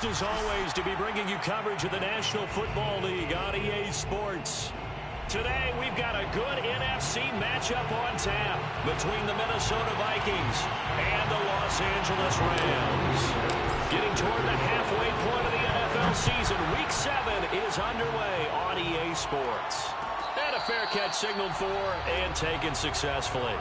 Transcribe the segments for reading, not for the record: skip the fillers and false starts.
pleased as always to be bringing you coverage of the National Football League on EA Sports. Today, we've got a good NFC matchup on tap between the Minnesota Vikings and the Los Angeles Rams. Getting toward the halfway point of the NFL season, Week 7 is underway on EA Sports. And a fair catch signaled for and taken successfully.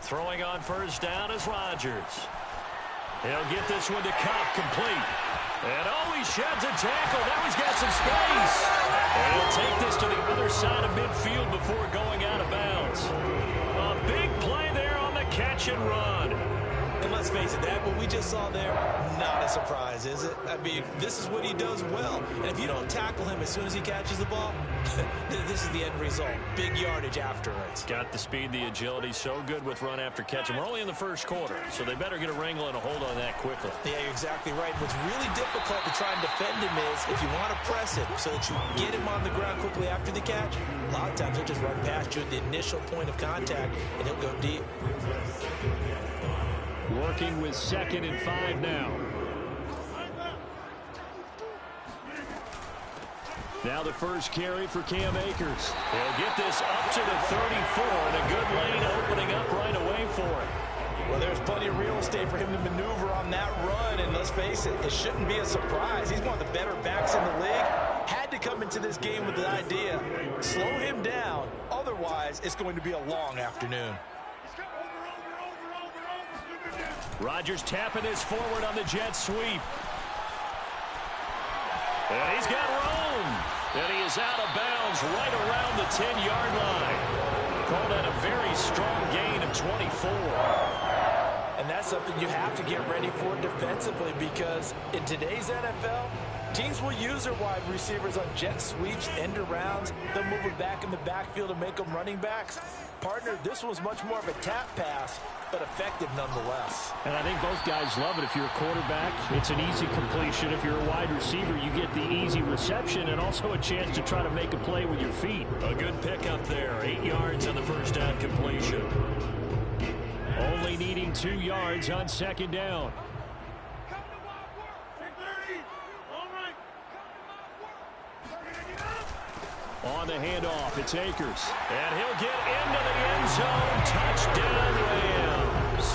Throwing on first down is Rodgers. He'll get this one to Cup, complete. And oh, he sheds a tackle. Now he's got some space. And he'll take this to the other side of midfield before going out of bounds. A big play there on the catch and run. And let's face it, that what we just saw there, not a surprise, is it? I mean, this is what he does well. And if you don't tackle him as soon as he catches the ball, this is the end result. Big yardage afterwards. Got the speed, the agility, so good with run after catch. And we're only in the first quarter, so they better get a wrangle and a hold on that quickly. Yeah, you're exactly right. What's really difficult to try and defend him is if you want to press him so that you get him on the ground quickly after the catch, a lot of times he'll just run past you at the initial point of contact, and he'll go deep. Working with 2nd and 5 now. Now the first carry for Cam Akers. He'll get this up to the 34, and a good lane opening up right away for him. Well, there's plenty of real estate for him to maneuver on that run, and let's face it, it shouldn't be a surprise. He's one of the better backs in the league. Had to come into this game with the idea, slow him down, otherwise it's going to be a long afternoon. Rodgers tapping his forward on the jet sweep. And he's got room. And he is out of bounds right around the 10-yard line. Called that a very strong gain of 24. And that's something you have to get ready for defensively, because in today's NFL, teams will use their wide receivers on jet sweeps, end arounds. They'll move them back in the backfield and make them running backs. Partner, this was much more of a tap pass, but effective nonetheless. And I think both guys love it. If you're a quarterback, it's an easy completion. If you're a wide receiver, you get the easy reception and also a chance to try to make a play with your feet. A good pickup there. 8 yards on the first down completion. Only needing 2 yards on 2nd down. On the handoff, it's Akers. And he'll get into the end zone. Touchdown, Rams.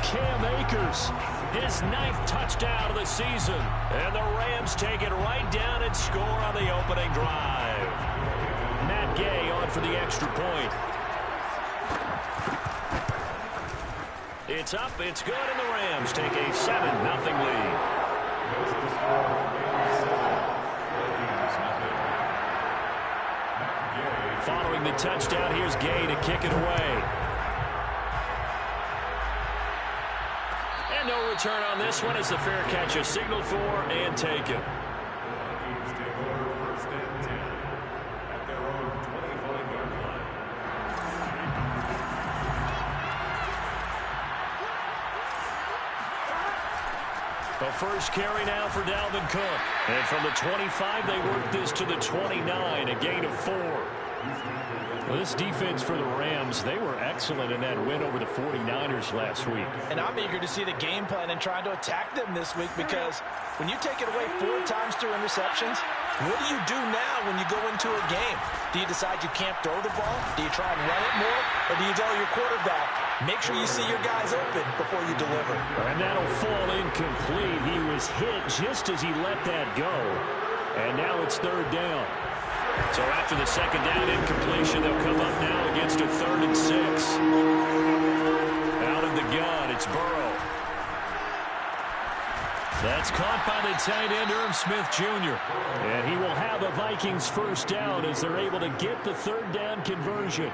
Cam Akers, his 9th touchdown of the season. And the Rams take it right down and score on the opening drive. Matt Gay on for the extra point. It's up, it's good, and the Rams take a 7-0 lead. Following the touchdown, here's Gay to kick it away. And no return on this one as the fair catch is signaled for and taken. The first carry now for Dalvin Cook. And from the 25, they work this to the 29, a gain of 4. Well, this defense for the Rams, they were excellent in that win over the 49ers last week. And I'm eager to see the game plan and trying to attack them this week, because when you take it away 4 times through interceptions, what do you do now when you go into a game? Do you decide you can't throw the ball? Do you try and run it more? Or do you tell your quarterback, make sure you see your guys open before you deliver? And that'll fall incomplete. He was hit just as he let that go. And now it's 3rd down. So after the 2nd down incompletion, they'll come up now against a 3rd and 6. Out of the gun, it's Burrow. That's caught by the tight end, Irv Smith Jr. And he will have a Vikings first down as they're able to get the 3rd down conversion.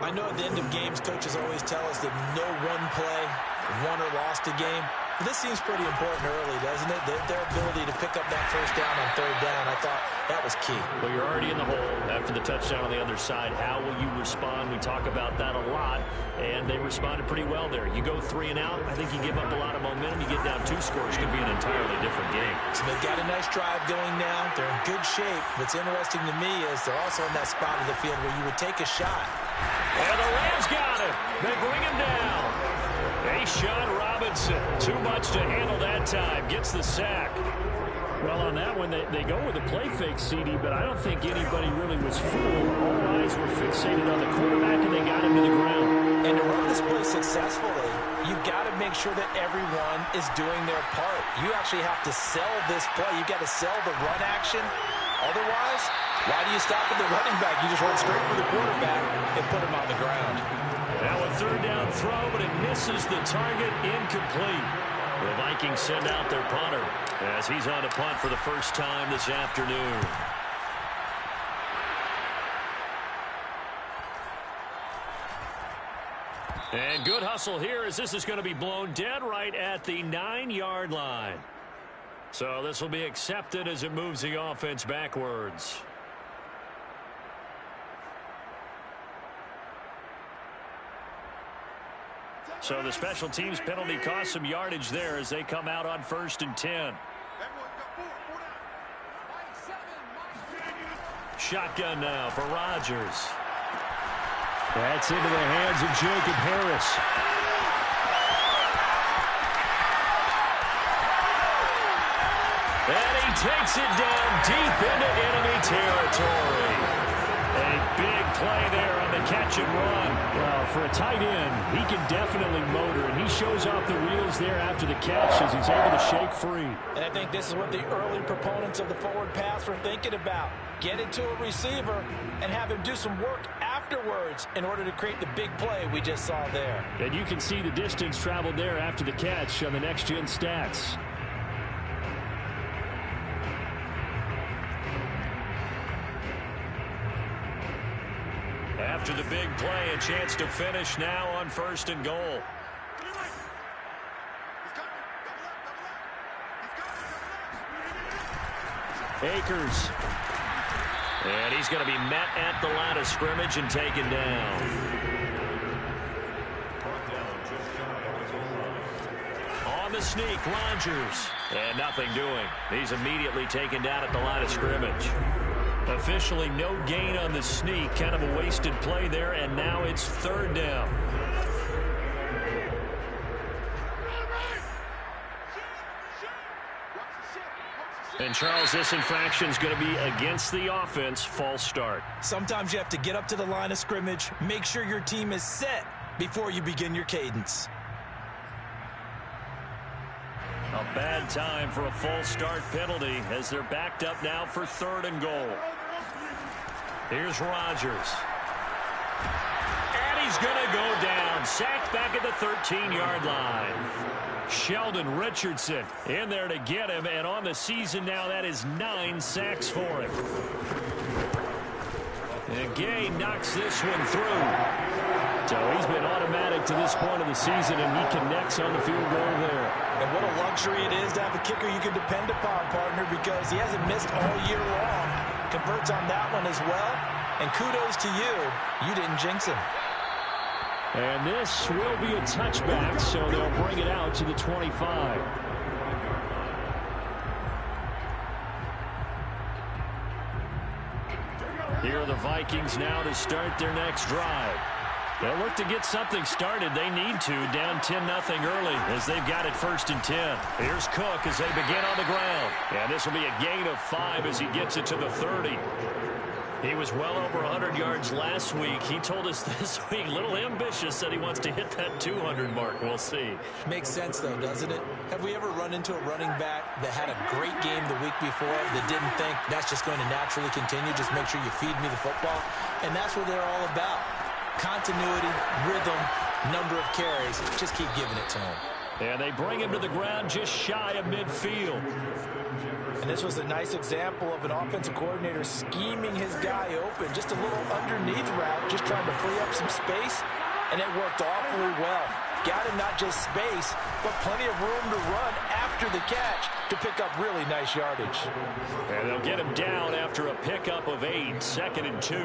I know at the end of games, coaches always tell us that no one play won or lost a game. But this seems pretty important early, doesn't it? Their ability to pick up that first down on 3rd down. I thought That was key. Well, you're already in the hole after the touchdown on the other side. How will you respond? We talk about that a lot, and they responded pretty well there. You go 3 and out, I think you give up a lot of momentum. You get down 2 scores, could be an entirely different game. So they've got a nice drive going now. They're in good shape. What's interesting to me is they're also in that spot of the field where you would take a shot. And the Rams got him. They bring him down. Sean Robinson, too much to handle that time, gets the sack. Well, on that one, they go with a play fake, CD, but I don't think anybody really was fooled. All eyes were fixated on the quarterback, and they got him to the ground. And to run this play successfully, you've got to make sure that everyone is doing their part. You actually have to sell this play. You've got to sell the run action. Otherwise, why do you stop at the running back? You just run straight for the quarterback and put him on the ground. Now a 3rd down throw, but it misses the target, incomplete. The Vikings send out their punter as he's on to punt for the first time this afternoon. And good hustle here as this is going to be blown dead right at the 9-yard line. So this will be accepted as it moves the offense backwards. So the special teams penalty cost some yardage there as they come out on 1st and 10. Shotgun now for Rodgers. That's into the hands of Jacob Harris. And he takes it down deep into enemy territory. A big play there on the catch and run. Well, for a tight end, he can definitely motor, and he shows off the wheels there after the catch as he's able to shake free. And I think this is what the early proponents of the forward pass were thinking about. Get it to a receiver and have him do some work afterwards in order to create the big play we just saw there. And you can see the distance traveled there after the catch on the next-gen stats. After the big play, a chance to finish now on 1st and goal. Akers. And he's going to be met at the line of scrimmage and taken down. On the sneak, Rodgers. And nothing doing. He's immediately taken down at the line of scrimmage. Officially no gain on the sneak. Kind of a wasted play there, and now it's 3rd down. And, Charles, this infraction is going to be against the offense. False start. Sometimes you have to get up to the line of scrimmage, make sure your team is set before you begin your cadence. A bad time for a false start penalty as they're backed up now for 3rd and goal. Here's Rodgers. And he's going to go down. Sacked back at the 13-yard line. Sheldon Richardson in there to get him. And on the season now, that is 9 sacks for him. And Gay knocks this one through. So he's been automatic to this point of the season, and he connects on the field goal there. And what a luxury it is to have a kicker you can depend upon, partner, because he hasn't missed all year long. Converts on that one as well. And kudos to you. You didn't jinx him. And this will be a touchback, so they'll bring it out to the 25. Here are the Vikings now to start their next drive. They'll look to get something started. They need to, down 10-0 early as they've got it 1st and 10. Here's Cook as they begin on the ground. And this will be a gain of 5 as he gets it to the 30. He was well over 100 yards last week. He told us this week, a little ambitious, said he wants to hit that 200 mark. We'll see. Makes sense, though, doesn't it? Have we ever run into a running back that had a great game the week before that didn't think that's just going to naturally continue? Just make sure you feed me the football. And that's what they're all about. Continuity, rhythm, number of carries. Just keep giving it to him. And they bring him to the ground just shy of midfield. And this was a nice example of an offensive coordinator scheming his guy open. Just a little underneath route, just trying to free up some space. And it worked awfully well. Got him not just space, but plenty of room to run after after the catch to pick up really nice yardage. And they'll get him down after a pickup of 8, 2nd and 2.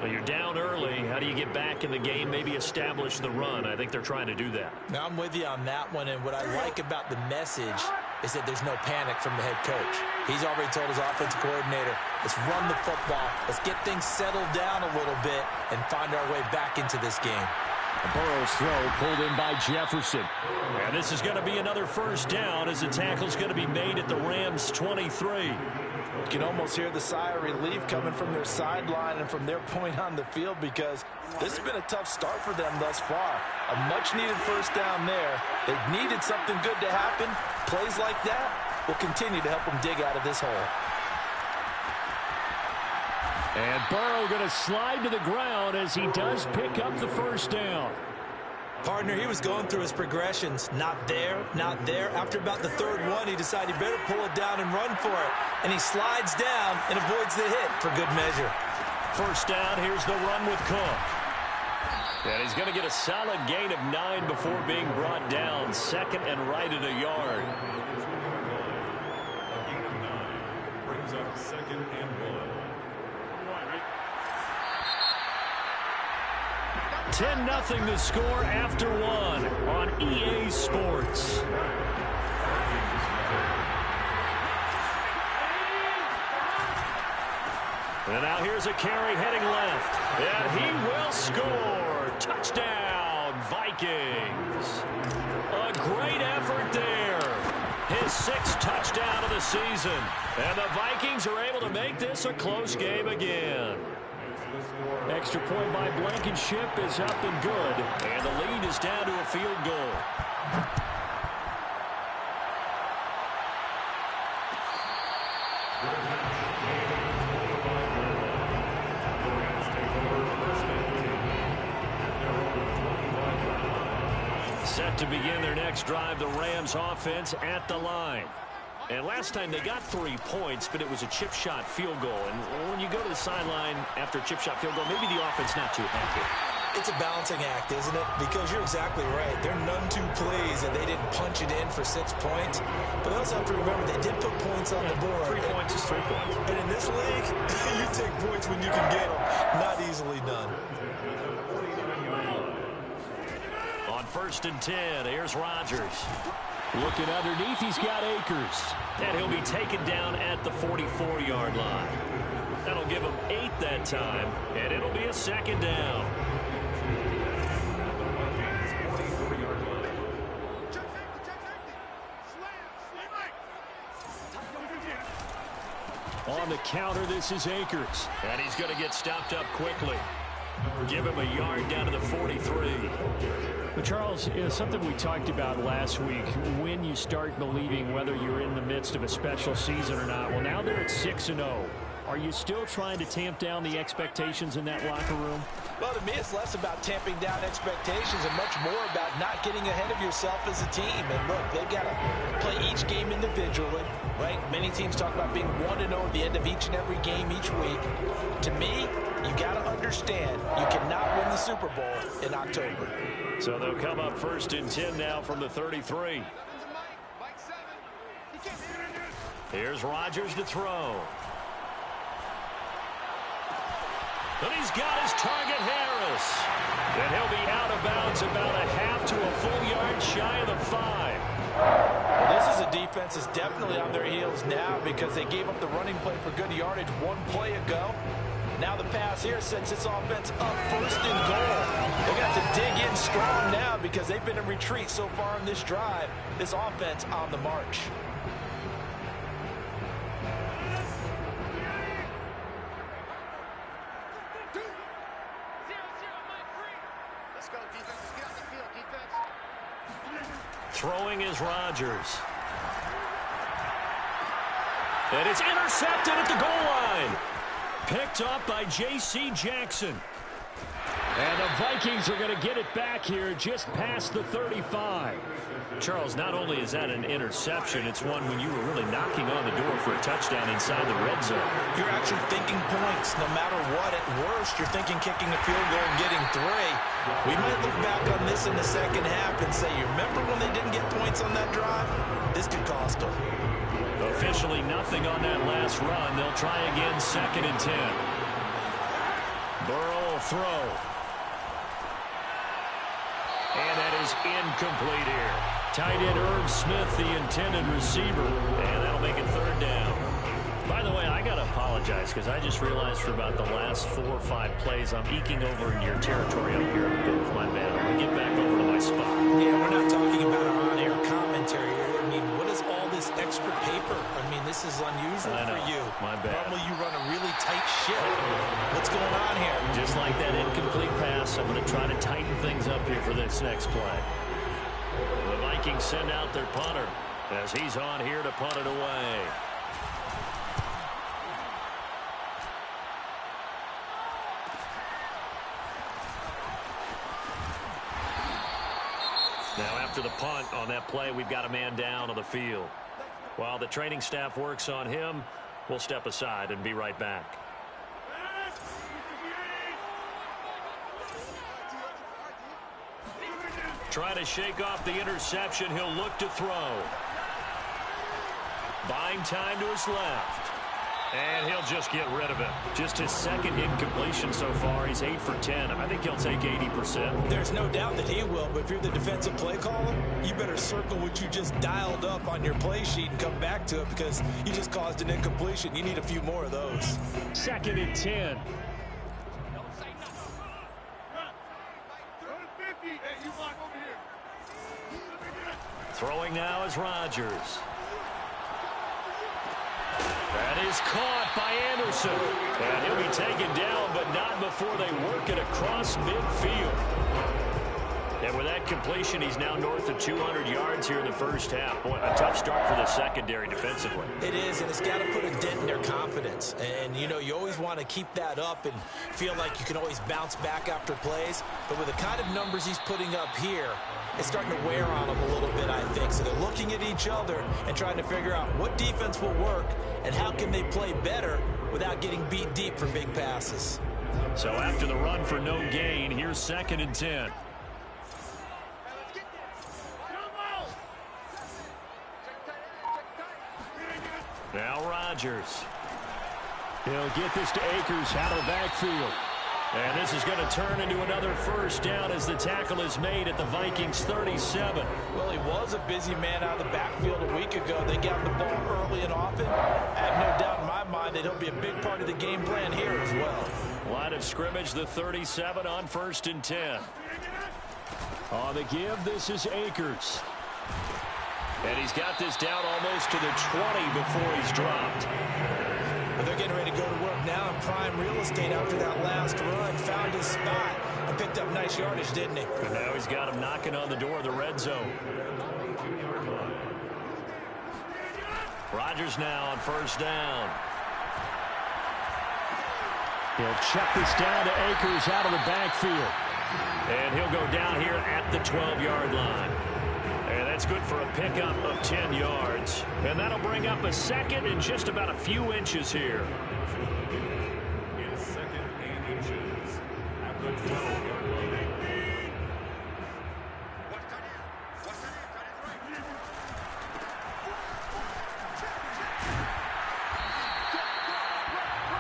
Well, you're down early. How do you get back in the game, maybe establish the run? I think they're trying to do that. Now, I'm with you on that one, and what I like about the message is that there's no panic from the head coach. He's already told his offensive coordinator, let's run the football, let's get things settled down a little bit and find our way back into this game. Burrow's throw pulled in by Jefferson. And this is going to be another first down as the tackle's going to be made at the Rams 23. You can almost hear the sigh of relief coming from their sideline and from their point on the field because this has been a tough start for them thus far. A much-needed first down there. They've needed something good to happen. Plays like that will continue to help them dig out of this hole. And Burrow going to slide to the ground as he does pick up the first down. Partner, he was going through his progressions. Not there, not there. After about the third one, he decided he better pull it down and run for it. And he slides down and avoids the hit for good measure. First down, here's the run with Cook. And he's going to get a solid gain of 9 before being brought down. 2nd and right at a yard. Brings up 2nd and 1. 10-0 the score after 1 on EA Sports. And now here's a carry heading left. And he will score. Touchdown, Vikings. A great effort there. His 6th touchdown of the season. And the Vikings are able to make this a close game again. Extra point by Blankenship is up and good. And the lead is down to a field goal. Set to begin their next drive, the Rams offense at the line. And last time they got 3 points, but it was a chip shot field goal. And when you go to the sideline after a chip shot field goal, maybe the offense not too happy. It's a balancing act, isn't it? Because you're exactly right. They're none too pleased that they didn't punch it in for 6 points. But they also have to remember they did put points on the board. 3 points is 3 points. And in this league, you take points when you can get them. Not easily done. On 1st and 10, here's Rodgers. Looking underneath, he's got Akers. And he'll be taken down at the 44-yard line. That'll give him 8 that time, and it'll be a 2nd down. On the counter, this is Akers. And he's going to get stopped up quickly. Give him a yard down to the 43. But Charles, something we talked about last week, when you start believing whether you're in the midst of a special season or not. Well, now they're at 6-0. Are you still trying to tamp down the expectations in that locker room? Well, to me, it's less about tamping down expectations and much more about not getting ahead of yourself as a team. And look, they've got to play each game individually, right? Many teams talk about being 1-0 at the end of each and every game each week. To me, you got to understand you cannot win the Super Bowl in October. So they'll come up 1st and 10 now from the 33. Here's Rodgers to throw. And he's got his target, Harris. And he'll be out of bounds about a half to a full yard shy of the 5. Well, this is a defense that's definitely on their heels now because they gave up the running play for good yardage 1 play ago. Now the pass here sets this offense up 1st and goal. They've got to dig in strong now because they've been in retreat so far in this drive. This offense on the march. Throwing is Rodgers. And it's intercepted at the goal line. Picked up by J.C. Jackson. And the Vikings are going to get it back here just past the 35. Charles, not only is that an interception, it's one when you were really knocking on the door for a touchdown inside the red zone. You're actually thinking points. No matter what, at worst, you're thinking kicking a field goal and getting 3. We might look back on this in the second half and say, you remember when they didn't get points on that drive? This could cost them. Officially nothing on that last run. They'll try again, 2nd and 10. Burrow will throw. And that is incomplete here. Tight end Irv Smith, the intended receiver. And that'll make it 3rd down. By the way, I got to apologize because I just realized for about the last 4 or 5 plays, I'm eking over in your territory up here. My bad. I'm going to get back over to my spot. Yeah, we're not talking about an on-air commentary here. I mean, what is all this extra paper? I mean, this is unusual for you. My bad. Normally you run a really tight ship. What's going on here? Just like that incomplete pass, I'm going to try to tighten things up here for this next play. The Vikings send out their punter as he's on here to punt it away. Now after the punt on that play, we've got a man down on the field. While the training staff works on him, we'll step aside and be right back. Trying to shake off the interception. He'll look to throw. Buying time to his left. And he'll just get rid of it. Just his 2nd incompletion so far. He's 8 for 10. I think he'll take 80%. There's no doubt that he will, but if you're the defensive play caller, you better circle what you just dialed up on your play sheet and come back to it because you just caused an incompletion. You need a few more of those. 2nd and 10. Throwing now is Rodgers. That is caught by Anderson. And he'll be taken down, but not before they work it across midfield. And with that completion, he's now north of 200 yards here in the first half. Boy, a tough start for the secondary defensively. It is, and it's got to put a dent in their confidence. And, you know, you always want to keep that up and feel like you can always bounce back after plays. But with the kind of numbers he's putting up here, it's starting to wear on them a little bit, I think. So they're looking at each other and trying to figure out what defense will work and how can they play better without getting beat deep for big passes. So after the run for no gain, here's 2nd and 10. Now Rodgers. He'll get this to Akers out of the backfield. And this is going to turn into another 1st down as the tackle is made at the Vikings 37. Well, he was a busy man out of the backfield a week ago. They got the ball early and often. I have no doubt in my mind that he'll be a big part of the game plan here as well. Line of scrimmage, the 37 on 1st and 10. On the give, this is Akers. And he's got this down almost to the 20 before he's dropped. But they're getting ready to go to work now in prime real estate after that last run. Found his spot and picked up nice yardage, didn't he? And now he's got him knocking on the door of the red zone. Rodgers now on 1st down. He'll check this down to Akers out of the backfield. And he'll go down here at the 12-yard line. And that's good for a pickup of 10 yards. And that'll bring up a 2nd and just about a few inches here. In 2nd and inches at the 12-yard line.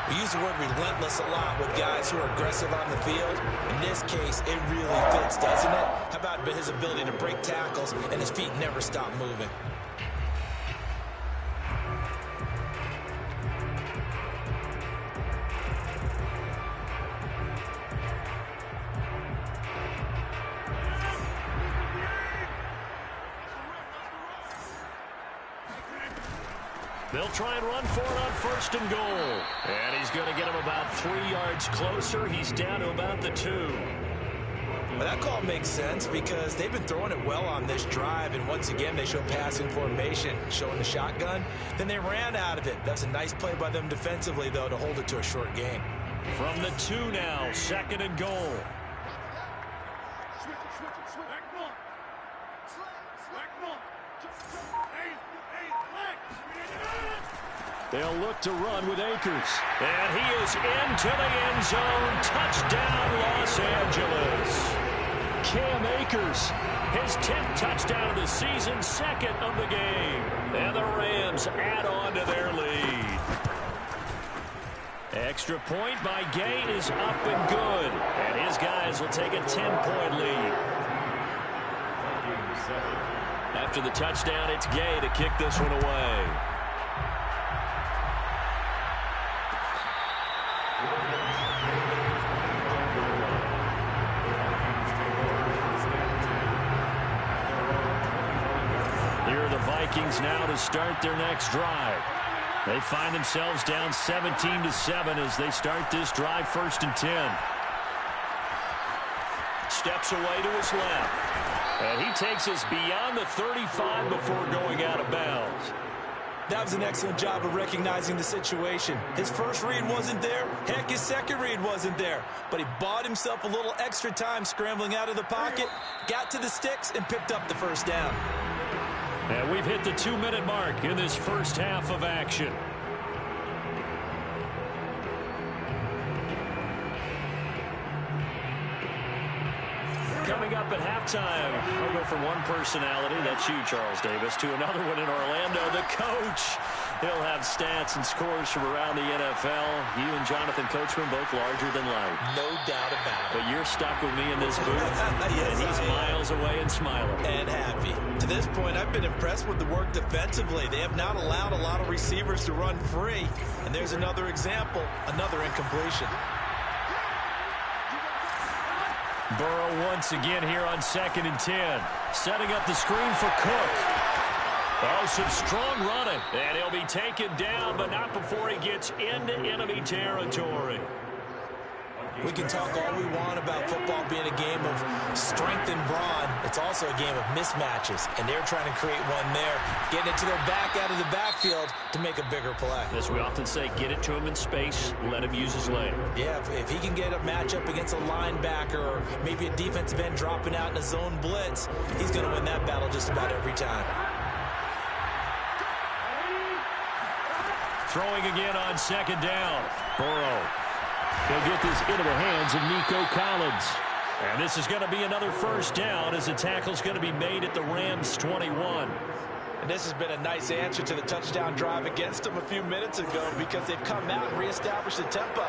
We use the word relentless a lot with guys who are aggressive on the field. In this case, it really fits, doesn't it? How about his ability to break tackles and his feet never stop moving? They'll try and run for it on 1st and goal. And he's going to get him about 3 yards closer. He's down to about the 2. Well, that call makes sense because they've been throwing it well on this drive. And once again, they show passing formation, showing the shotgun. Then they ran out of it. That's a nice play by them defensively, though, to hold it to a short gain. From the 2 now, 2nd and goal. They'll look to run with Akers. And he is into the end zone. Touchdown, Los Angeles. Cam Akers, his 10th touchdown of the season, second of the game. And the Rams add on to their lead. Extra point by Gay is up and good. And his guys will take a 10-point lead. After the touchdown, it's Gay to kick this one away. Here are the Vikings now to start their next drive. They find themselves down 17-7 as they start this drive, 1st and 10. Steps away to his left. And he takes us beyond the 35 before going out of bounds. That was an excellent job of recognizing the situation. His first read wasn't there. Heck, his second read wasn't there. But he bought himself a little extra time scrambling out of the pocket, got to the sticks, and picked up the first down. And we've hit the 2-minute mark in this first half of action. Coming up at halftime, I'll go from one personality, that's you, Charles Davis, to another one in Orlando, the coach. He'll have stats and scores from around the NFL. You and Jonathan Coachman both larger than life. No doubt about it. But you're stuck with me in this booth, yes, and he's miles away and smiling. And happy. To this point, I've been impressed with the work defensively. They have not allowed a lot of receivers to run free. And there's another example, another incompletion. Burrow once again here on 2nd and 10. Setting up the screen for Cook. Oh, some strong running. And he'll be taken down, but not before he gets into enemy territory. We can talk all we want about football being a game of strength and brawn. It's also a game of mismatches, and they're trying to create one there, getting it to their back out of the backfield to make a bigger play. As we often say, get it to him in space, let him use his leg. Yeah, if he can get a matchup against a linebacker or maybe a defensive end dropping out in a zone blitz, he's going to win that battle just about every time. Throwing again on 2nd down. Burrow. He'll get this into the hands of Nico Collins. And this is going to be another first down as the tackle's going to be made at the Rams 21. And this has been a nice answer to the touchdown drive against them a few minutes ago because they've come out and reestablished the tempo.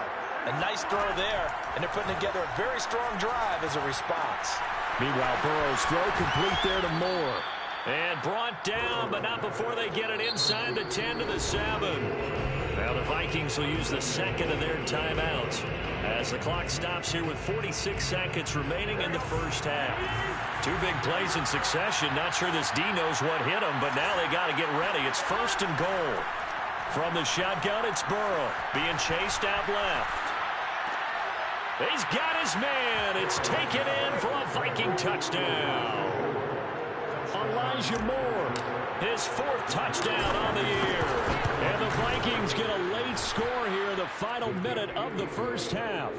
A nice throw there, and they're putting together a very strong drive as a response. Meanwhile, Burrow's throw complete there to Moore. And brought down, but not before they get it inside the 10 to the 7. Now the Vikings will use the second of their timeouts as the clock stops here with 46 seconds remaining in the first half. 2 big plays in succession. Not sure this D knows what hit him, but now they got to get ready. It's 1st and goal. From the shotgun, it's Burrow being chased out left. He's got his man. It's taken in for a Viking touchdown. Elijah Moore, his 4th touchdown on the year. And the Vikings get a late score here in the final minute of the first half.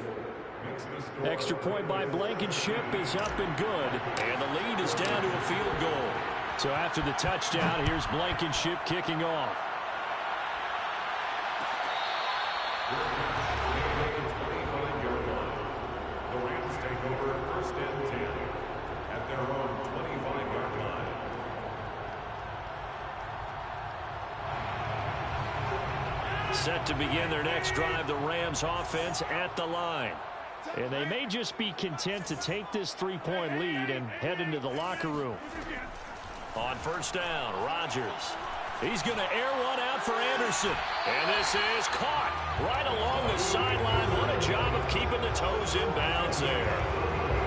Extra point by Blankenship is up and good. And the lead is down to a field goal. So after the touchdown, here's Blankenship kicking off. The Rams take over 1st and 10 at their own 25-yard line. Set to begin their next drive, the Rams offense at the line. And they may just be content to take this 3-point lead and head into the locker room. On 1st down, Rodgers. He's going to air one out for Anderson. And this is caught right along the sideline. What a job of keeping the toes in bounds there.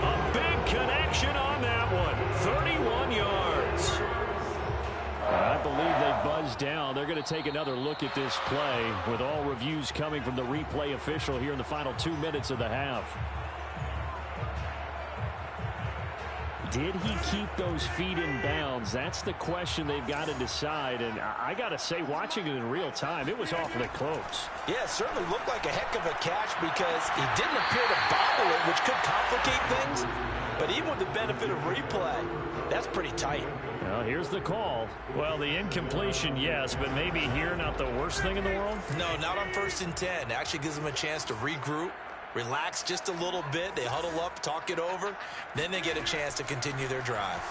A big connection on that one. 31 yards. I believe they buzzed down. They're going to take another look at this play with all reviews coming from the replay official here in the final 2 minutes of the half. Did he keep those feet in bounds? That's the question they've got to decide. And I got to say, watching it in real time, it was awfully close. Yeah, it certainly looked like a heck of a catch because he didn't appear to bobble it, which could complicate things. But even with the benefit of replay, that's pretty tight. Well, here's the call. Well, the incompletion, yes, but maybe here not the worst thing in the world? No, not on 1st and 10. It actually gives them a chance to regroup, relax just a little bit. They huddle up, talk it over. Then they get a chance to continue their drive.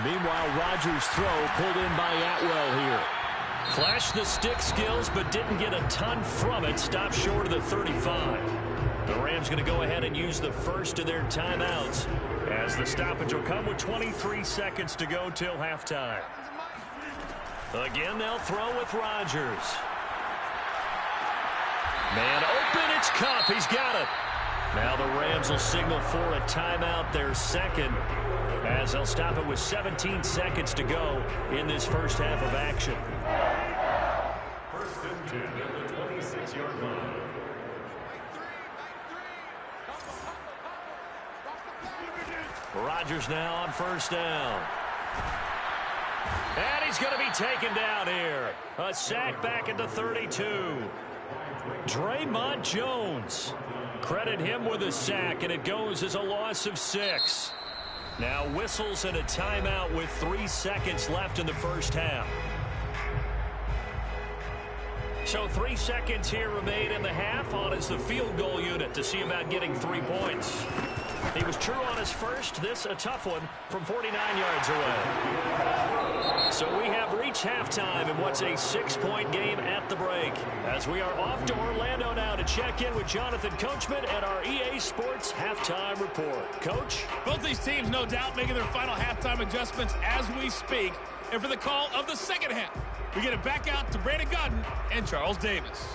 Meanwhile, Rodgers' throw pulled in by Atwell here. Flashed the stick skills, but didn't get a ton from it. Stopped short of the 35. The Rams going to go ahead and use the first of their timeouts, as the stoppage will come with 23 seconds to go till halftime. Again, they'll throw with Rodgers. Man open, it's Kupp. He's got it. Now the Rams will signal for a timeout, their second, as they'll stop it with 17 seconds to go in this first half of action. 1st and 10 at the 26-yard line. Rodgers now on 1st down. And he's going to be taken down here. A sack back at the 32. Draymond Jones. Credit him with a sack, and it goes as a loss of 6. Now whistles and a timeout with 3 seconds left in the first half. So 3 seconds here remain in the half on as the field goal unit to see about getting 3 points. He was true on his first. This a tough one from 49 yards away. So we have reached halftime in what's a 6-point game at the break. As we are off to Orlando now to check in with Jonathan Coachman and our EA Sports halftime report. Coach? Both these teams, no doubt, making their final halftime adjustments as we speak. And for the call of the second half, we get it back out to Brandon Godden and Charles Davis.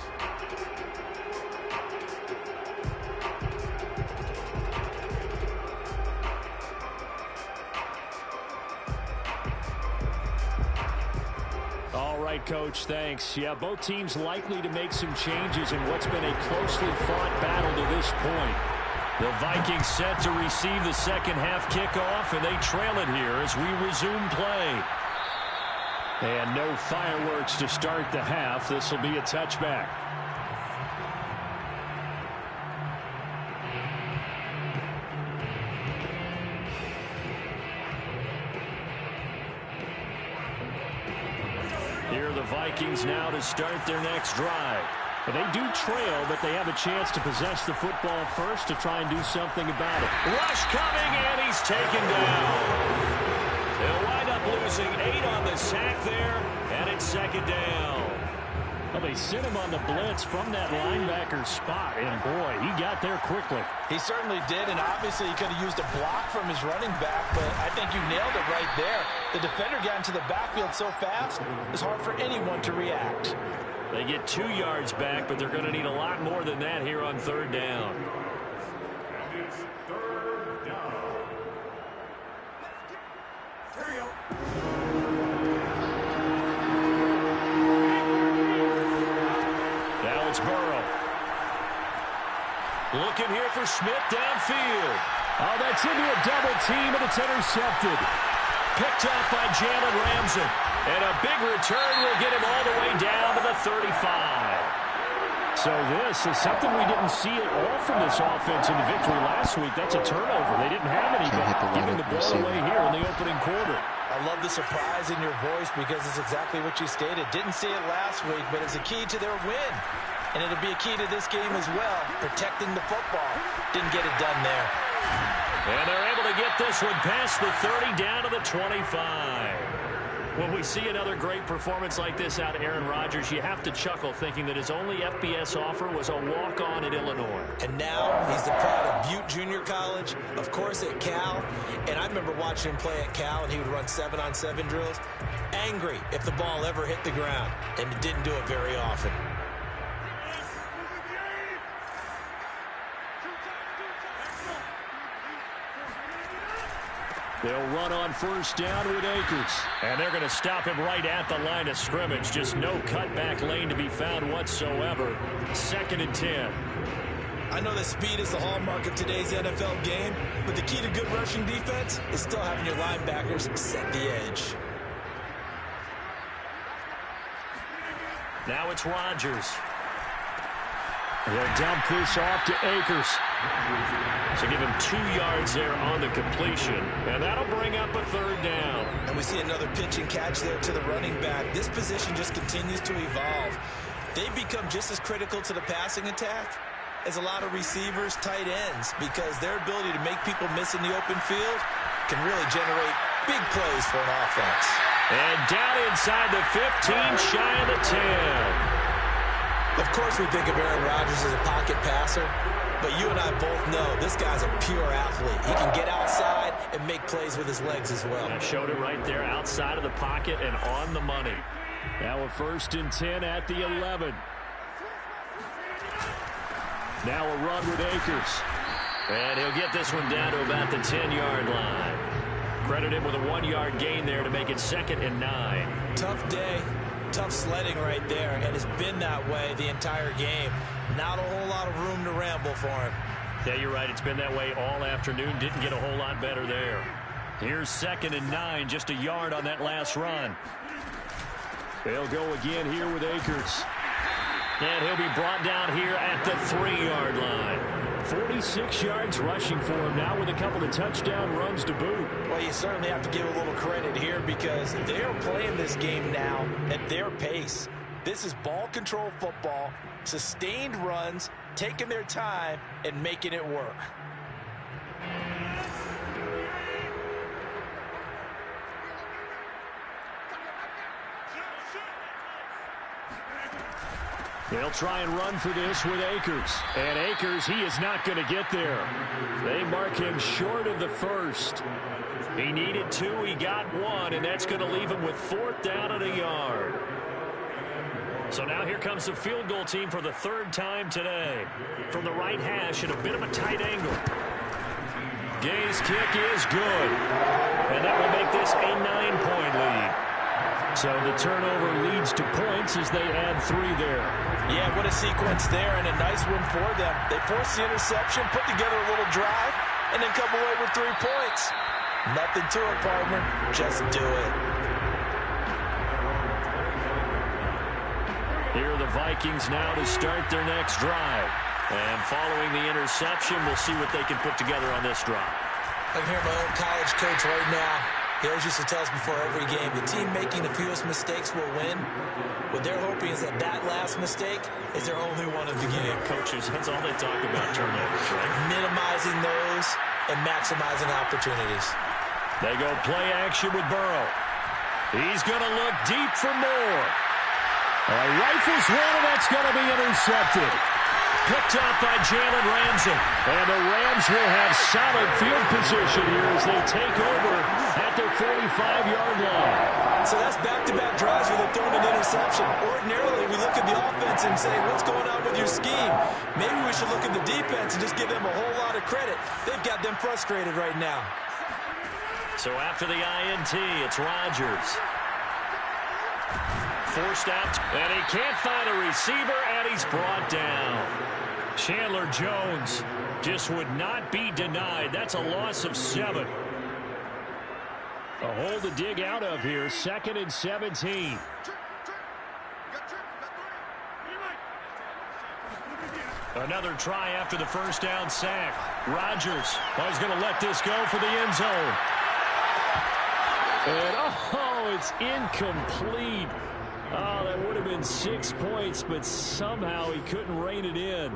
All right, Coach, thanks. Yeah, both teams likely to make some changes in what's been a closely fought battle to this point. The Vikings set to receive the second half kickoff, and they trail it here as we resume play. And no fireworks to start the half. This will be a touchback. Here are the Vikings now to start their next drive. And they do trail, but they have a chance to possess the football first to try and do something about it. Rush coming, and he's taken down. They'll wind up losing 8 on the sack there, and it's 2nd down. Well, they sent him on the blitz from that linebacker spot, and boy, he got there quickly. He certainly did, and obviously he could have used a block from his running back, but I think you nailed it right there. The defender got into the backfield so fast, it's hard for anyone to react. They get 2 yards back, but they're going to need a lot more than that here on 3rd down. And it's 3rd down. Here we go. Now it's Burrow. Looking here for Smith downfield. Oh, that's into a double team, and it's intercepted. Picked up by Jalen Ramsey. And a big return will get him all the way down to the 35. So this is something we didn't see at all from this offense in the victory last week. That's a turnover. They didn't have any, but giving the ball away here in the opening quarter. I love the surprise in your voice because it's exactly what you stated. Didn't see it last week, but it's a key to their win. And it'll be a key to this game as well, protecting the football. Didn't get it done there. And they're able to get this one past the 30 down to the 25. When we see another great performance like this out of Aaron Rodgers, you have to chuckle thinking that his only FBS offer was a walk-on at Illinois. And now he's the pride of Butte Junior College, of course at Cal. And I remember watching him play at Cal, and he would run 7-on-7 drills. Angry if the ball ever hit the ground, and it didn't do it very often. They'll run on 1st down with Akers. And they're going to stop him right at the line of scrimmage. Just no cutback lane to be found whatsoever. 2nd and 10. I know that speed is the hallmark of today's NFL game, but the key to good rushing defense is still having your linebackers set the edge. Now it's Rodgers. They'll dump this off to Akers. So give him 2 yards there on the completion, and that'll bring up a 3rd down. And we see another pitch and catch there to the running back. This position just continues to evolve. They've become just as critical to the passing attack as a lot of receivers, tight ends, because their ability to make people miss in the open field can really generate big plays for an offense. And down inside the 15, shy of the 10. Of course, we think of Aaron Rodgers as a pocket passer, but you and I both know this guy's a pure athlete. He can get outside and make plays with his legs as well. I showed it right there outside of the pocket and on the money. Now a 1st and 10 at the 11. Now a run with Akers. And he'll get this one down to about the 10-yard line. Credit him with a 1-yard gain there to make it 2nd and 9. Tough day. Tough sledding right there, and it's been that way the entire game. Not a whole lot of room to ramble for him. Yeah, you're right. It's been that way all afternoon. Didn't get a whole lot better there. Here's 2nd and 9, just a yard on that last run. They'll go again here with Akers. And he'll be brought down here at the 3-yard line. 46 yards rushing for him now with a couple of touchdown runs to boot. Well, you certainly have to give a little credit here because they are playing this game now at their pace. This is ball control football, sustained runs, taking their time, and making it work. They'll try and run for this with Akers. And Akers, he is not going to get there. They mark him short of the 1st. He needed 2, he got 1, and that's going to leave him with 4th down and a yard. So now here comes the field goal team for the 3rd time today. From the right hash at a bit of a tight angle. Gay's kick is good. And that will make this a 9-point lead. So the turnover leads to points as they add 3 there. Yeah, what a sequence there, and a nice win for them. They forced the interception, put together a little drive, and then come away with 3 points. Nothing to it, partner. Just do it. Here are the Vikings now to start their next drive. And following the interception, we'll see what they can put together on this drive. I can hear my own college coach right now. He always used to tell us before every game, the team making the fewest mistakes will win. What they're hoping is that that last mistake is their only one of the game. Coaches, that's all they talk about, turnovers, right? Minimizing those and maximizing opportunities. They go play action with Burrow. He's going to look deep for more. Rifles one, and that's going to be intercepted. Picked up by Jalen Ramsey. And the Rams will have solid field position here as they take over at their 45-yard line. So that's back-to-back drives where they're throwing an interception. Ordinarily, we look at the offense and say, what's going on with your scheme? Maybe we should look at the defense and just give them a whole lot of credit. They've got them frustrated right now. So after the INT, it's Rodgers. Forced out, and he can't find a receiver, and he's brought down. Chandler Jones just would not be denied. That's a loss of 7. A hole to dig out of here. 2nd and 17. Another try after the first down sack. Rodgers is going to let this go for the end zone. And, it's incomplete. Oh, that would have been 6 points, but somehow he couldn't rein it in.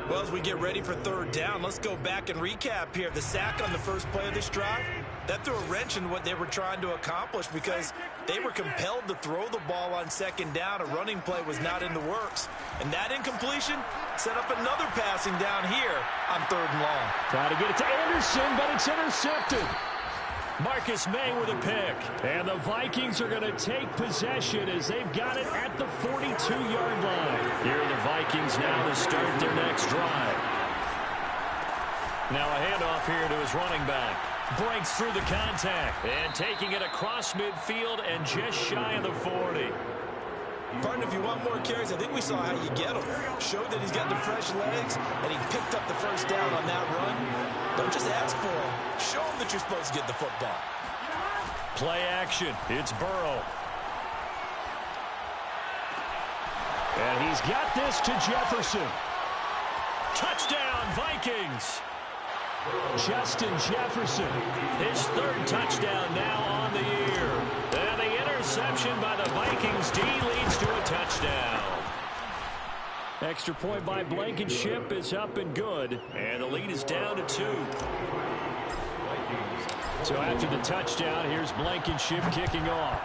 Well, as we get ready for 3rd down, let's go back and recap here. The sack on the first play of this drive, that threw a wrench in what they were trying to accomplish because they were compelled to throw the ball on 2nd down. A running play was not in the works. And that incompletion set up another passing down here on 3rd and long. Trying to get it to Anderson, but it's intercepted. Marcus May with a pick. And the Vikings are going to take possession as they've got it at the 42-yard line. Here are the Vikings now to start their next drive. Now a handoff here to his running back. Breaks through the contact. And taking it across midfield and just shy of the 40. Partner, if you want more carries, I think we saw how you get them. Showed that he's got the fresh legs, and he picked up the first down on that run. Don't just ask for him. Show him that you're supposed to get the football. Play action. It's Burrow. And he's got this to Jefferson. Touchdown, Vikings. Justin Jefferson, his third touchdown now on the year. And the interception by the Vikings D leads to a touchdown. Extra point by Blankenship is up and good. And the lead is down to 2. So after the touchdown, here's Blankenship kicking off.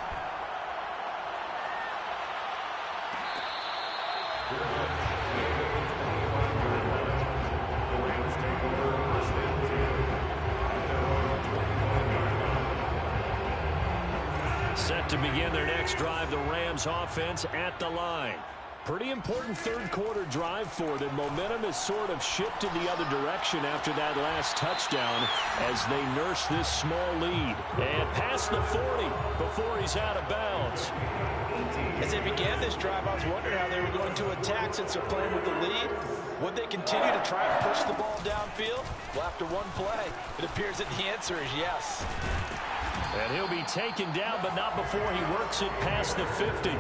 Set to begin their next drive, the Rams offense at the line. Pretty important third quarter drive for them. Momentum has sort of shifted the other direction after that last touchdown as they nurse this small lead. And past the 40 before he's out of bounds. As they began this drive, I was wondering how they were going to attack since they're playing with the lead. Would they continue to try and push the ball downfield? Well, after one play, it appears that the answer is yes. And he'll be taken down, but not before he works it past the 50.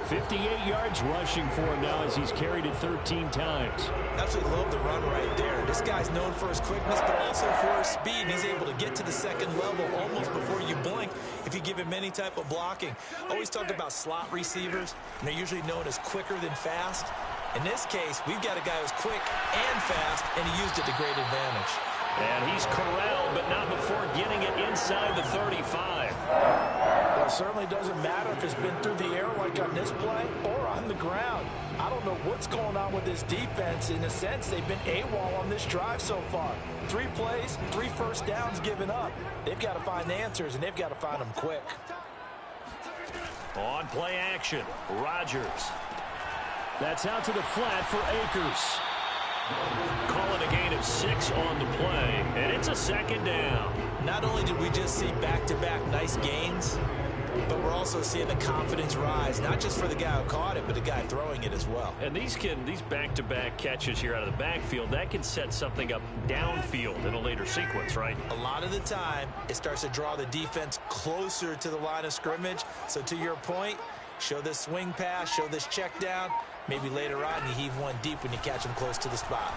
58 yards rushing for him now as he's carried it 13 times. Absolutely love the run right there. This guy's known for his quickness, but also for his speed. He's able to get to the second level almost before you blink if you give him any type of blocking. Always talk about slot receivers, and they're usually known as quicker than fast. In this case, we've got a guy who's quick and fast, and he used it to great advantage. And he's corralled, but not before getting it inside the 35. Well, it certainly doesn't matter if it's been through the air like on this play or on the ground. I don't know what's going on with this defense. In a sense, they've been AWOL on this drive so far. 3 plays, 3 first downs given up. They've got to find answers, and they've got to find them quick. On play action, Rodgers. That's out to the flat for Akers. Calling a gain of 6 on the play, and it's a second down. Not only did we just see back-to-back nice gains, but we're also seeing the confidence rise, not just for the guy who caught it, but the guy throwing it as well. And these back-to-back catches here out of the backfield, that can set something up downfield in a later sequence, right? A lot of the time, it starts to draw the defense closer to the line of scrimmage. So to your point, show this swing pass, show this check down. Maybe later on you heave one deep when you catch him close to the spot.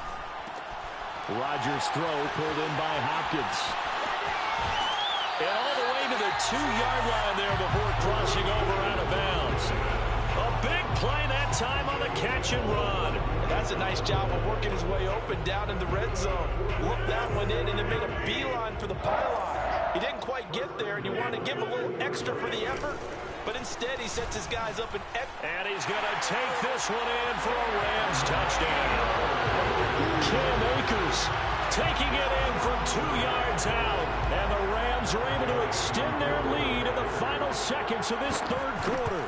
Rodgers' throw pulled in by Hopkins. And all the way to the 2-yard line there before crossing over out of bounds. A big play that time on the catch and run. That's a nice job of working his way open down in the red zone. Looked that one in and then made a beeline for the pylon. He didn't quite get there, and you want to give him a little extra for the effort. But instead, he sets his guys up and he's going to take this one in for a Rams touchdown. Cam Akers taking it in from 2 yards out. And the Rams are able to extend their lead in the final seconds of this third quarter.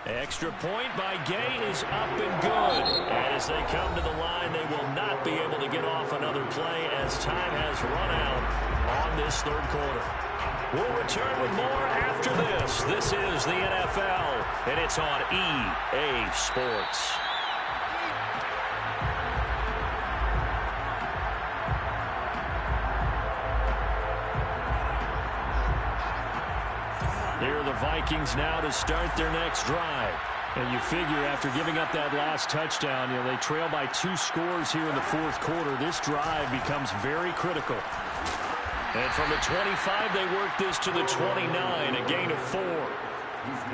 Extra point by Gay is up and good. And as they come to the line, they will not be able to get off another play as time has run out on this third quarter. We'll return with more after this. This is the NFL, and it's on EA Sports. Here are the Vikings now to start their next drive. And you figure after giving up that last touchdown, they trail by 2 scores here in the fourth quarter. This drive becomes very critical. And from the 25, they work this to the 29, a gain of 4.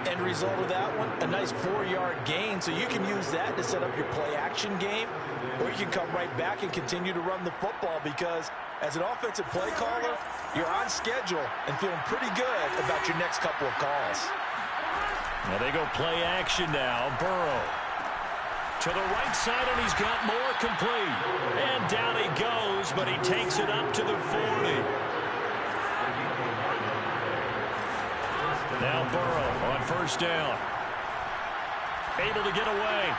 End result of that one, a nice 4-yard gain. So you can use that to set up your play-action game, or you can come right back and continue to run the football because as an offensive play caller, you're on schedule and feeling pretty good about your next couple of calls. Now they go play action now. Burrow to the right side, and he's got more complete. And down he goes, but he takes it up to the 40. Now Burrow on first down. Able to get away.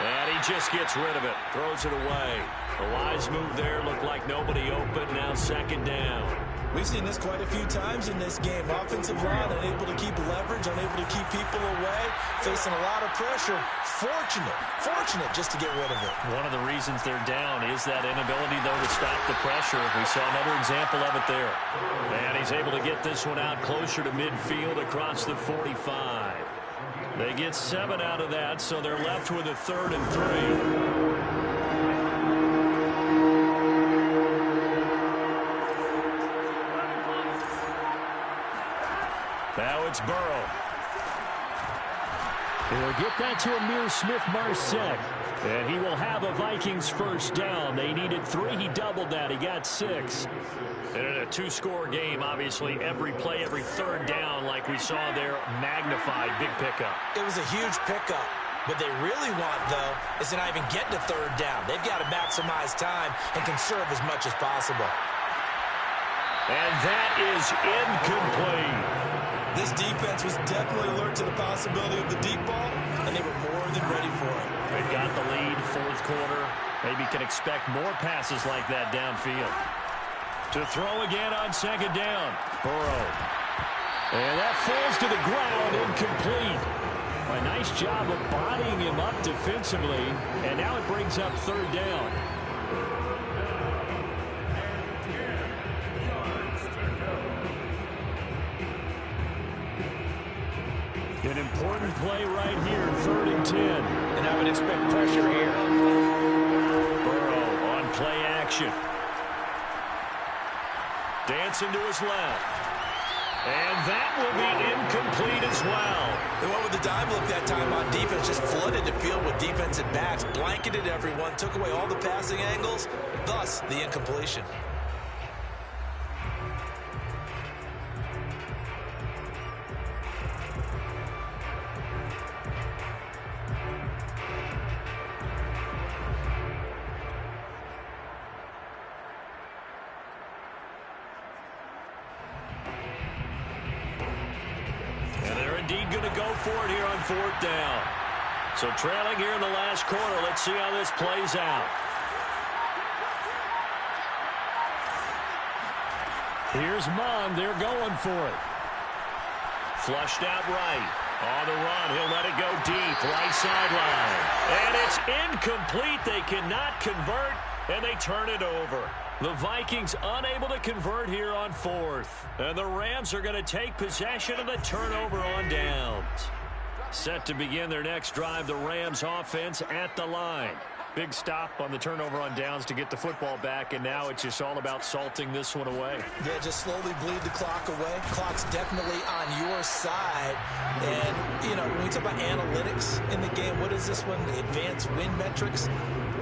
And he just gets rid of it. Throws it away. The wise move there. Looked like nobody open. Now second down. We've seen this quite a few times in this game. Offensive line unable to keep leverage, unable to keep people away, facing a lot of pressure. Fortunate just to get rid of it. One of the reasons they're down is that inability, though, to stop the pressure. We saw another example of it there. And he's able to get this one out closer to midfield across the 45. They get 7 out of that, so they're left with a 3rd and 3. Now it's Burrow. They'll get that to Amir Smith-Marset. And he will have a Vikings first down. They needed 3. He doubled that. He got 6. And in a 2-score game, obviously, every play, every third down, like we saw there, magnified. Big pickup. It was a huge pickup. What they really want, though, is to not even get to third down. They've got to maximize time and conserve as much as possible. And that is incomplete. This defense was definitely alert to the possibility of the deep ball, and they were more than ready for it. They got the lead, fourth quarter. Maybe can expect more passes like that downfield. To throw again on second down. Burrow. And that falls to the ground, incomplete. A nice job of bodying him up defensively, and now it brings up third down. An important play right here, 3rd and 10. And I would expect pressure here. Burrow on play action. Dancing to his left. And that will be incomplete as well. They went with the dime look that time on defense, just flooded the field with defensive backs, blanketed everyone, took away all the passing angles, thus the incompletion. Fourth down. So trailing here in the last quarter. Let's see how this plays out. Here's Mond. They're going for it. Flushed out right. On the run. He'll let it go deep. Right sideline. And it's incomplete. They cannot convert, and they turn it over. The Vikings unable to convert here on 4th. And the Rams are going to take possession of the turnover on downs. Set to begin their next drive, the Rams offense at the line. Big stop on the turnover on downs to get the football back, and now it's just all about salting this one away. Yeah, just slowly bleed the clock away. Clock's definitely on your side. And, you know, when we talk about analytics in the game, what is this one? Advanced win metrics?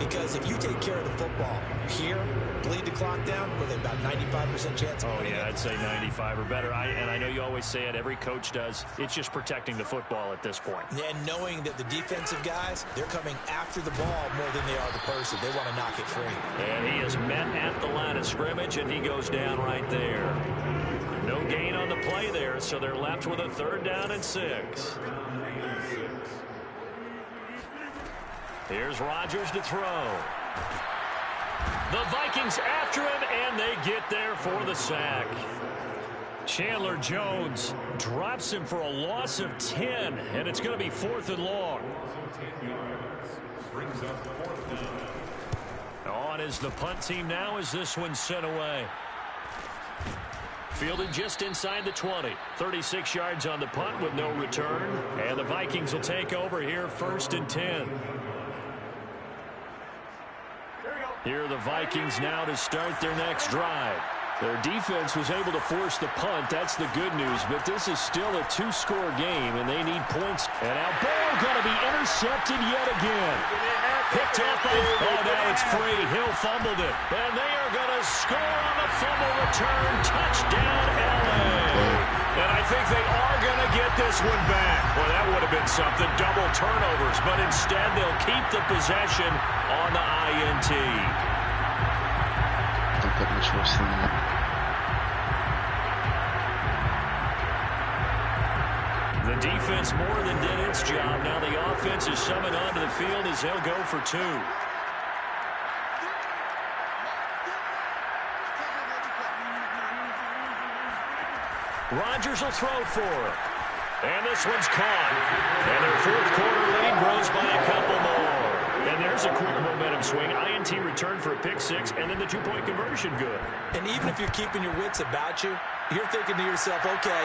Because if you take care of the football here, bleed the clock down, with about 95% chance of winning. Oh, yeah, I'd say 95 or better. And I know you always say it, every coach does. It's just protecting the football at this point. And knowing that the defensive guys, they're coming after the ball more than they are the person. They want to knock it free. And he is met at the line of scrimmage, and he goes down right there. No gain on the play there, so they're left with a 3rd down and 6. Here's Rodgers to throw. The Vikings after him, and they get there for the sack. Chandler Jones drops him for a loss of 10, and it's going to be 4th and long. On is the punt team now as this one's sent away. Fielded just inside the 20. 36 yards on the punt with no return. And the Vikings will take over here 1st and 10. Here are the Vikings now to start their next drive. Their defense was able to force the punt. That's the good news. But this is still a 2-score game, and they need points. And now Burrow going to be intercepted yet again. Picked up by... Oh, now it's free. Hill fumbled it. And they are going to score on the fumble return. Touchdown, L.A. And I think they are going to get this one back. Well, that would have been something. Double turnovers. But instead, they'll keep the possession on the INT. Don't get much worse than that. The defense more than did its job. Now the offense is summoned onto the field as they'll go for 2. Rodgers will throw for it. And this one's caught. And their 4th quarter lead grows by a couple more. And there's a quick momentum swing. INT return for a pick 6, and then the 2-point conversion good. And even if you're keeping your wits about you, you're thinking to yourself, okay,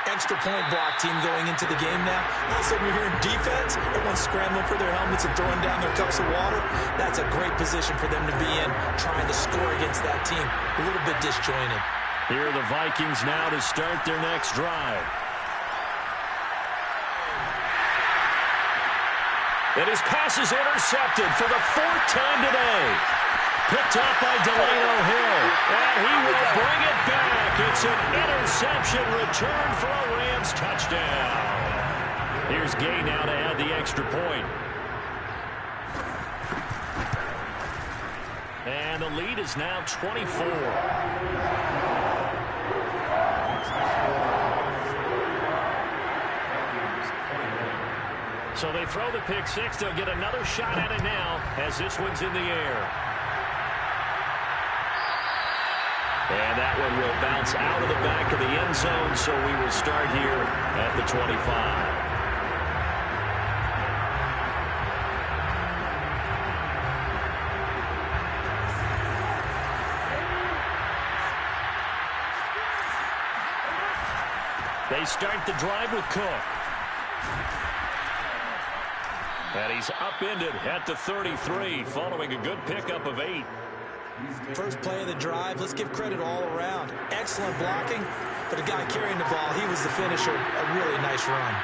extra point block team going into the game now. All of a sudden you're hearing defense, everyone's scrambling for their helmets and throwing down their cups of water. That's a great position for them to be in, trying to score against that team. A little bit disjointed. Here are the Vikings now to start their next drive. And his pass is intercepted for the 4th time today. Picked up by Delano Hill. And he will bring it back. It's an interception return for a Rams touchdown. Here's Gay now to add the extra point. And the lead is now 24. So they throw the pick six. They'll get another shot at it now as this one's in the air. And that one will bounce out of the back of the end zone, so we will start here at the 25. They start the drive with Cook. And he's upended at the 33 following a good pickup of 8. First play of the drive, let's give credit all around. Excellent blocking, but the guy carrying the ball, he was the finisher. A really nice run.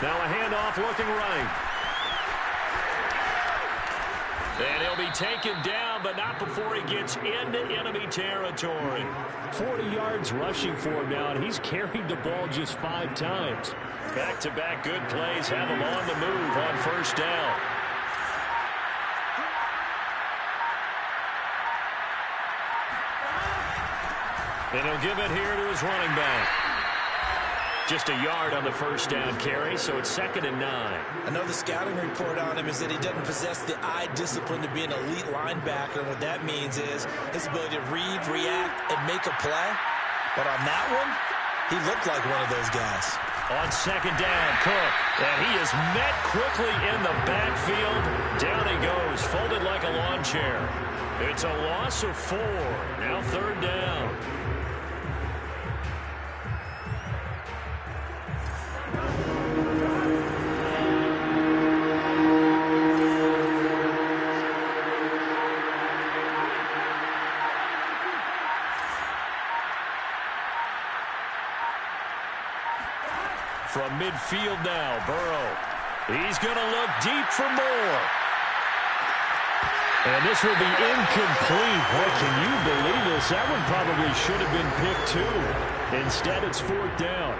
Now a handoff looking right. And he'll be taken down, but not before he gets into enemy territory. 40 yards rushing for him now, and he's carried the ball just 5 times. Back-to-back good plays have him on the move on first down. And he'll give it here to his running back. Just a yard on the first down carry, so it's 2nd and 9. I know the scouting report on him is that he doesn't possess the eye discipline to be an elite linebacker. And what that means is his ability to read, react, and make a play. But on that one, he looked like one of those guys. On 2nd down, Cook. And he is met quickly in the backfield. Down he goes, folded like a lawn chair. It's a loss of 4. Now 3rd down. From midfield now, Burrow. He's going to look deep for more. And this will be incomplete. Boy, can you believe this? That one probably should have been picked too. Instead, it's 4th down.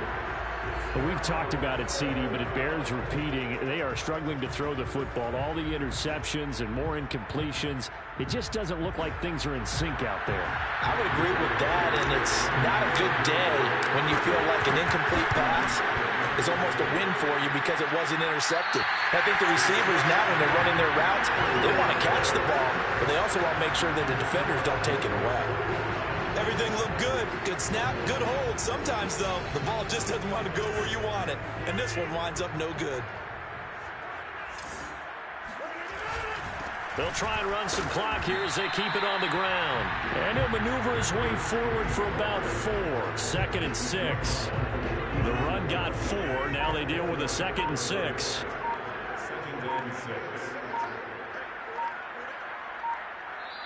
Well, we've talked about it, CD, but it bears repeating. They are struggling to throw the football. All the interceptions and more incompletions. It just doesn't look like things are in sync out there. I would agree with that, and it's not a good day when you feel like an incomplete pass is almost a win for you because it wasn't intercepted. I think the receivers now, when they're running their routes, they want to catch the ball, but they also want to make sure that the defenders don't take it away. Everything looked good. Good snap, good hold. Sometimes, though, the ball just doesn't want to go where you want it, and this one winds up no good. They'll try and run some clock here as they keep it on the ground. And he'll maneuver his way forward for about 4. 2nd and 6. The run got 4. Now they deal with a 2nd and 6. 2nd and 6.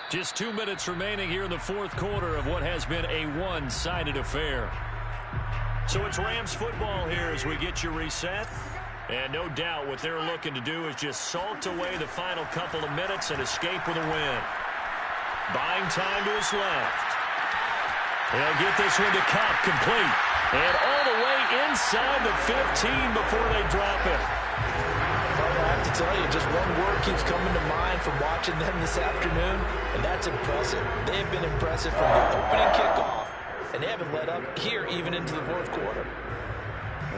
Just 2 minutes remaining here in the 4th quarter of what has been a one-sided affair. So it's Rams football here as we get you reset. And no doubt what they're looking to do is just salt away the final couple of minutes and escape with a win. Buying time to his left. They'll get this one to Cup, complete. And all the way inside the 15 before they drop it. Well, I have to tell you, just one word keeps coming to mind from watching them this afternoon, and that's impressive. They have been impressive from the opening kickoff, and they haven't let up here even into the 4th quarter.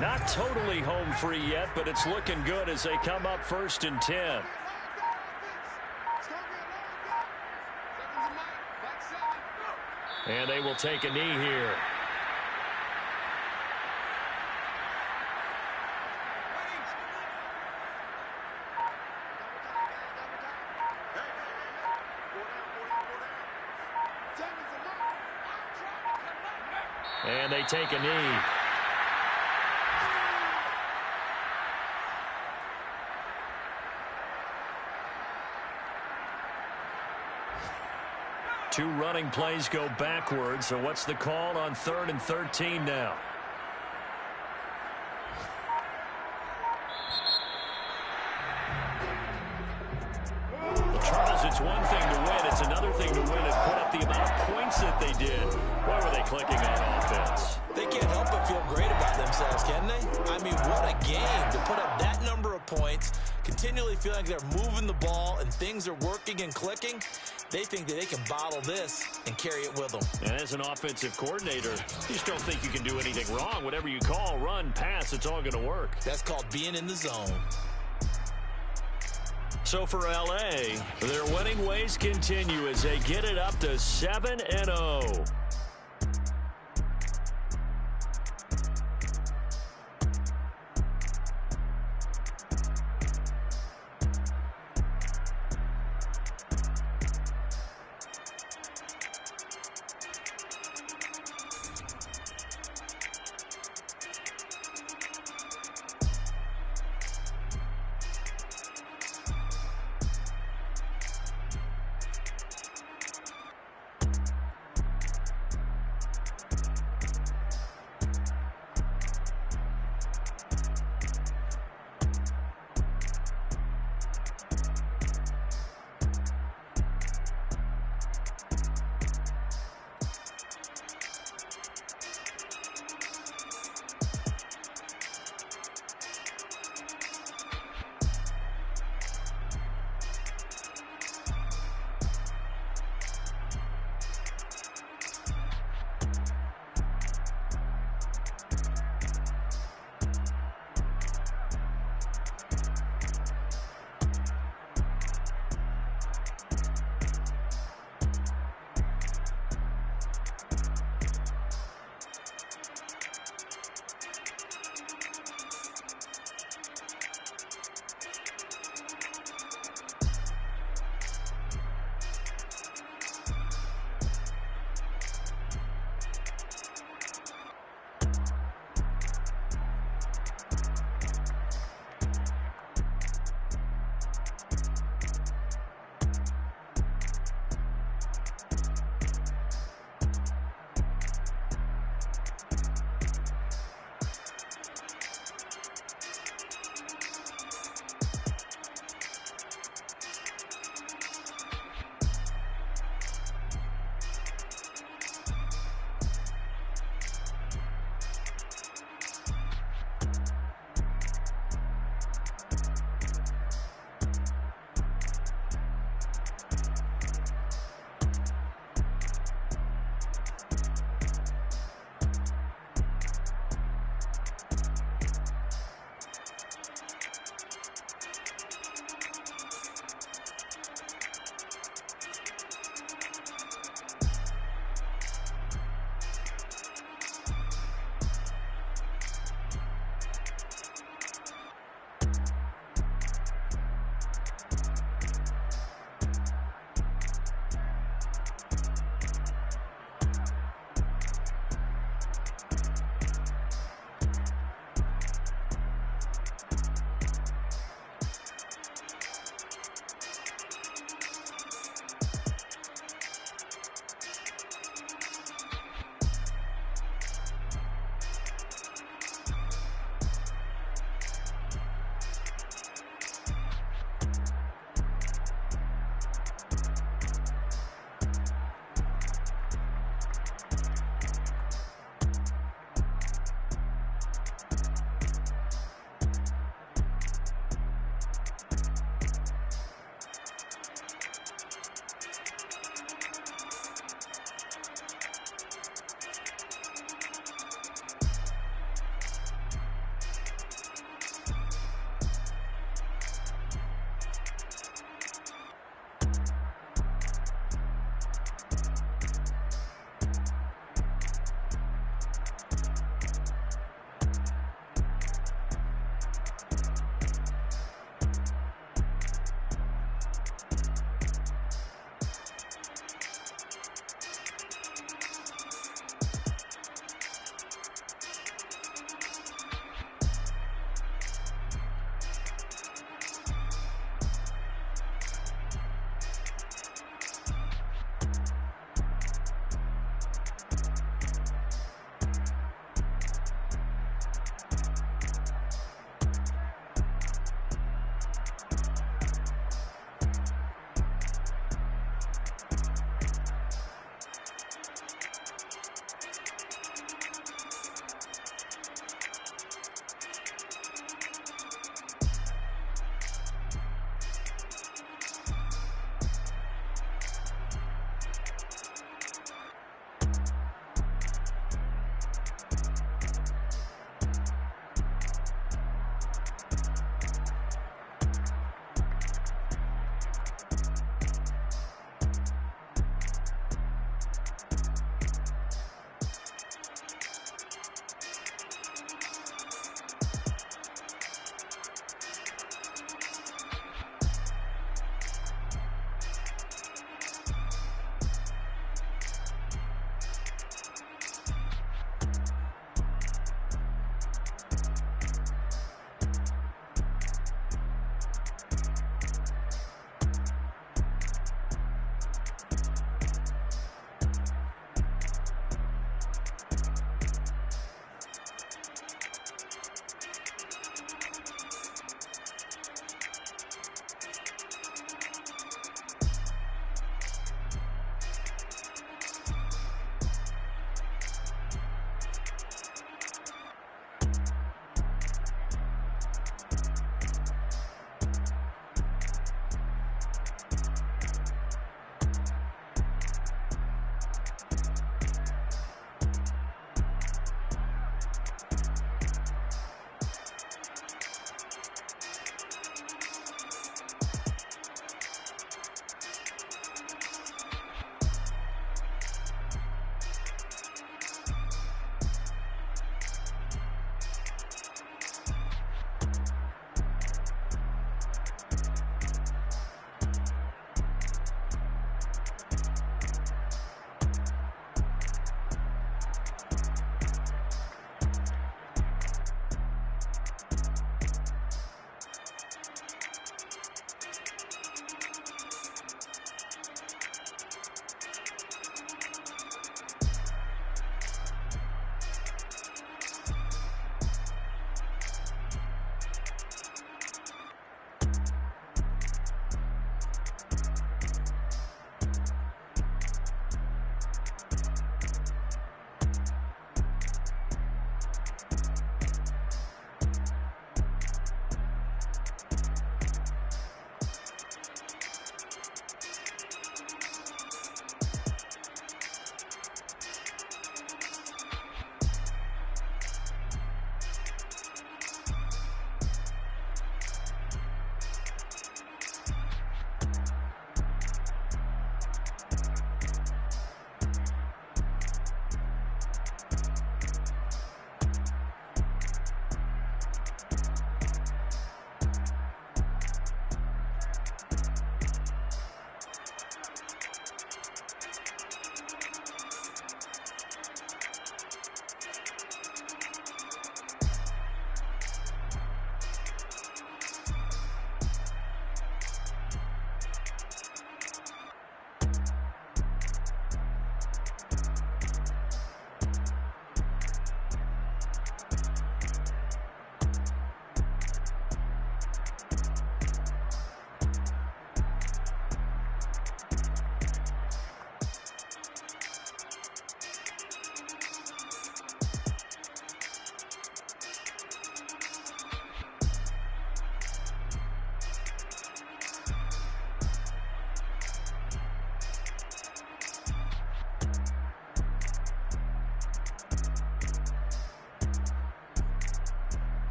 Not totally home free yet, but it's looking good as they come up 1st and 10. And they will take a knee here. And they take a knee. Two running plays go backwards. So what's the call on 3rd and 13 now? It's one thing to win. It's another thing to win and put up the amount of points that they did. Boy, were they clicking on offense. They can't help but feel great about themselves, can they? I mean, what a game to put up that number of points, continually feeling like they're moving the ball and things are working and clicking. They think that they can bottle this and carry it with them. And as an offensive coordinator, you just don't think you can do anything wrong. Whatever you call, run, pass, it's all going to work. That's called being in the zone. So for LA, their winning ways continue as they get it up to 7-0.